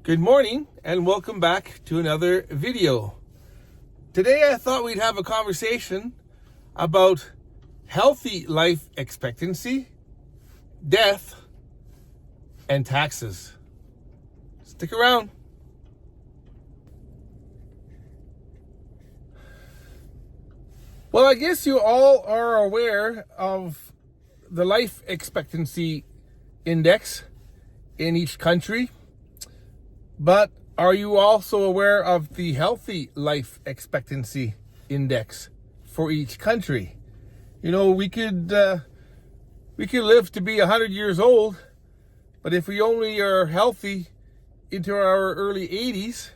Good morning and welcome back to another video. Today I thought we'd have a conversation about healthy life expectancy, death, and taxes. Stick around. Well, I guess you all are aware of the life expectancy index in each country. But are you also aware of the healthy life expectancy index for each country? You know, we could live to be 100 years old, but if we only are healthy into our early 80s,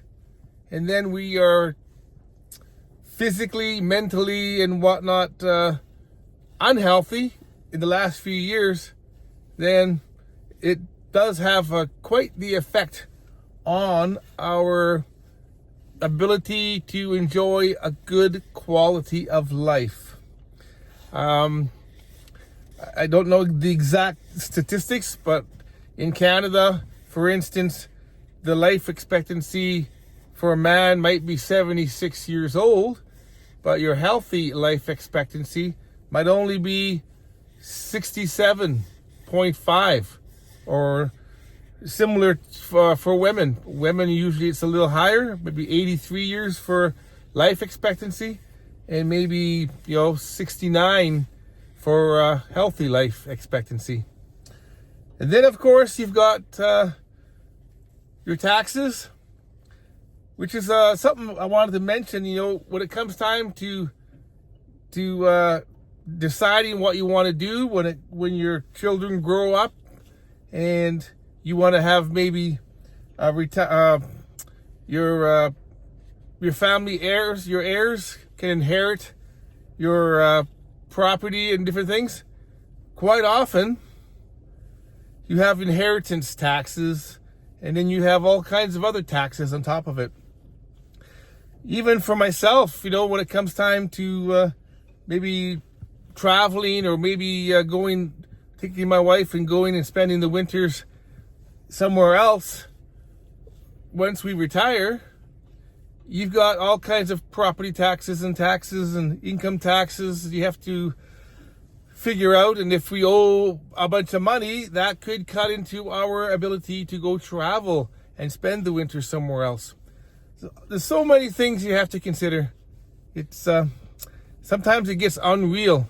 and then we are physically, mentally, and whatnot unhealthy in the last few years, then it does have quite the effect on our ability to enjoy a good quality of life. I don't know the exact statistics, but in Canada, for instance, the life expectancy for a man might be 76 years old, but your healthy life expectancy might only be 67.5 or similar for women. Women, usually it's a little higher, maybe 83 years for life expectancy, and maybe 69 for healthy life expectancy. And then, of course, you've got your taxes, which is something I wanted to mention. When it comes time to deciding what you want to do when your children grow up, and you want to have maybe your family heirs, your heirs can inherit your property and different things. Quite often, you have inheritance taxes, and then you have all kinds of other taxes on top of it. Even for myself, when it comes time to maybe traveling, or maybe taking my wife and going and spending the winters somewhere else, once we retire, you've got all kinds of property taxes and income taxes you have to figure out. And if we owe a bunch of money, that could cut into our ability to go travel and spend the winter somewhere else. So there's so many things you have to consider. It's sometimes it gets unreal,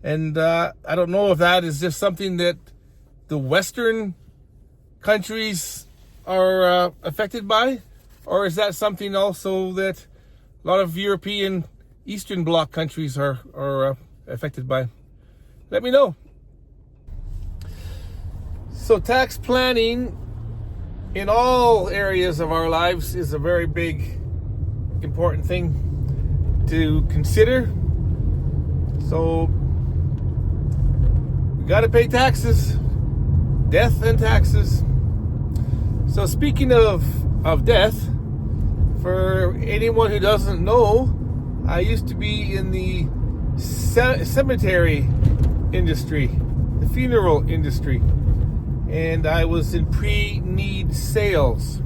and I don't know if that is just something that the Western countries are affected by, or is that something also that a lot of European Eastern Bloc countries are affected by? Let me know. So tax planning in all areas of our lives is a very big, important thing to consider. So we got to pay taxes, death and taxes. So speaking of death, for anyone who doesn't know, I used to be in the cemetery industry, the funeral industry, and I was in pre-need sales,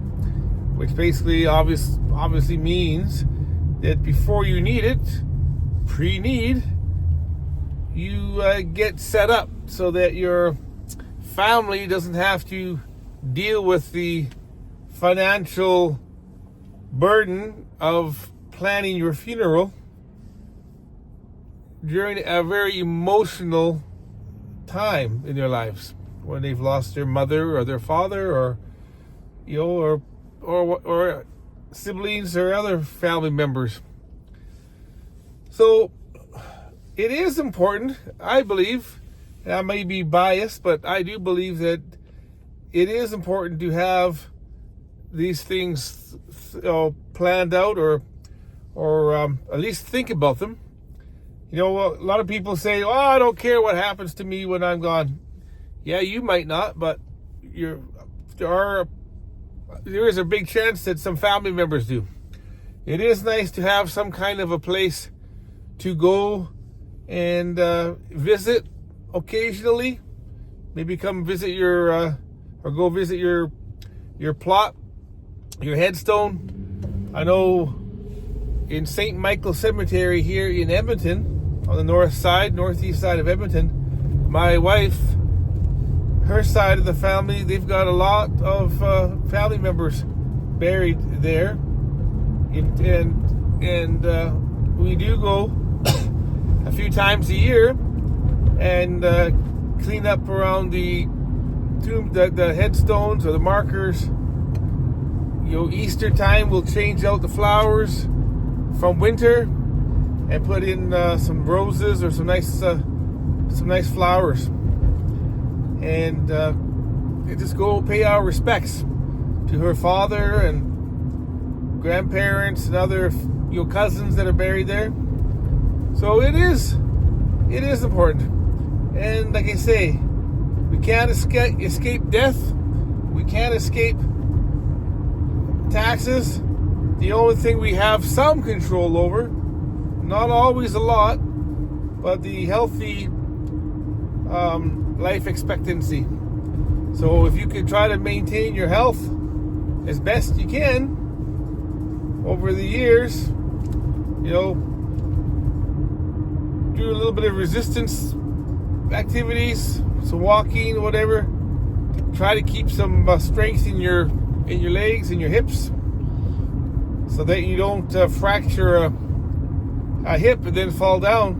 which basically obviously means that before you need it, pre-need, you get set up so that your family doesn't have to deal with the financial burden of planning your funeral during a very emotional time in their lives, when they've lost their mother or their father, or or siblings or other family members. So it is important, I believe, and I may be biased, but I do believe that it is important to have these things planned out, or at least think about them. A lot of people say, "Oh, I don't care what happens to me when I'm gone." Yeah, you might not, but there is a big chance that some family members do. It is nice to have some kind of a place to go and visit occasionally. Maybe come visit your or go visit your plot your headstone. I know in St. Michael Cemetery here in Edmonton, on the northeast side of Edmonton, my wife, her side of the family, they've got a lot of family members buried there, and we do go a few times a year and clean up around the headstones or the markers. Easter time, we'll change out the flowers from winter and put in some roses or some nice flowers, and just go pay our respects to her father and grandparents and other cousins that are buried there. So it is important, and like I say, we can't escape death. We can't escape taxes. The only thing we have some control over, not always a lot, but the healthy life expectancy. So if you can try to maintain your health as best you can over the years, do a little bit of resistance activities, some walking, whatever. Try to keep some strength in your legs and your hips, so that you don't fracture a hip and then fall down.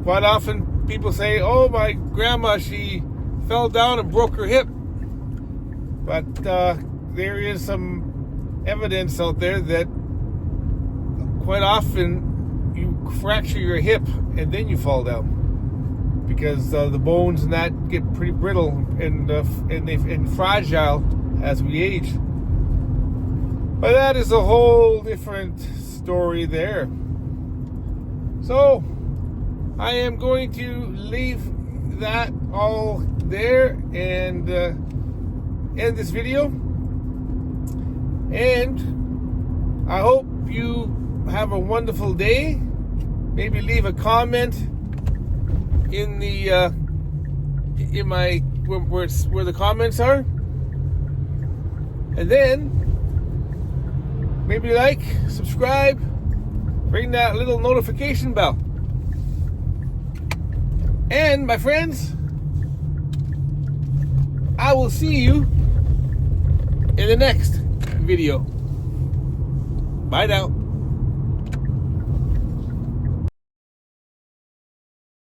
Quite often people say, "Oh, my grandma, she fell down and broke her hip." But there is some evidence out there that quite often you fracture your hip and then you fall down, because the bones and that get pretty brittle and fragile as we age. But that is a whole different story there. So I am going to leave that all there and end this video. And I hope you have a wonderful day. Maybe leave a comment in the where the comments are, and then maybe like, subscribe, ring that little notification bell. And my friends, I will see you in the next video. Bye now.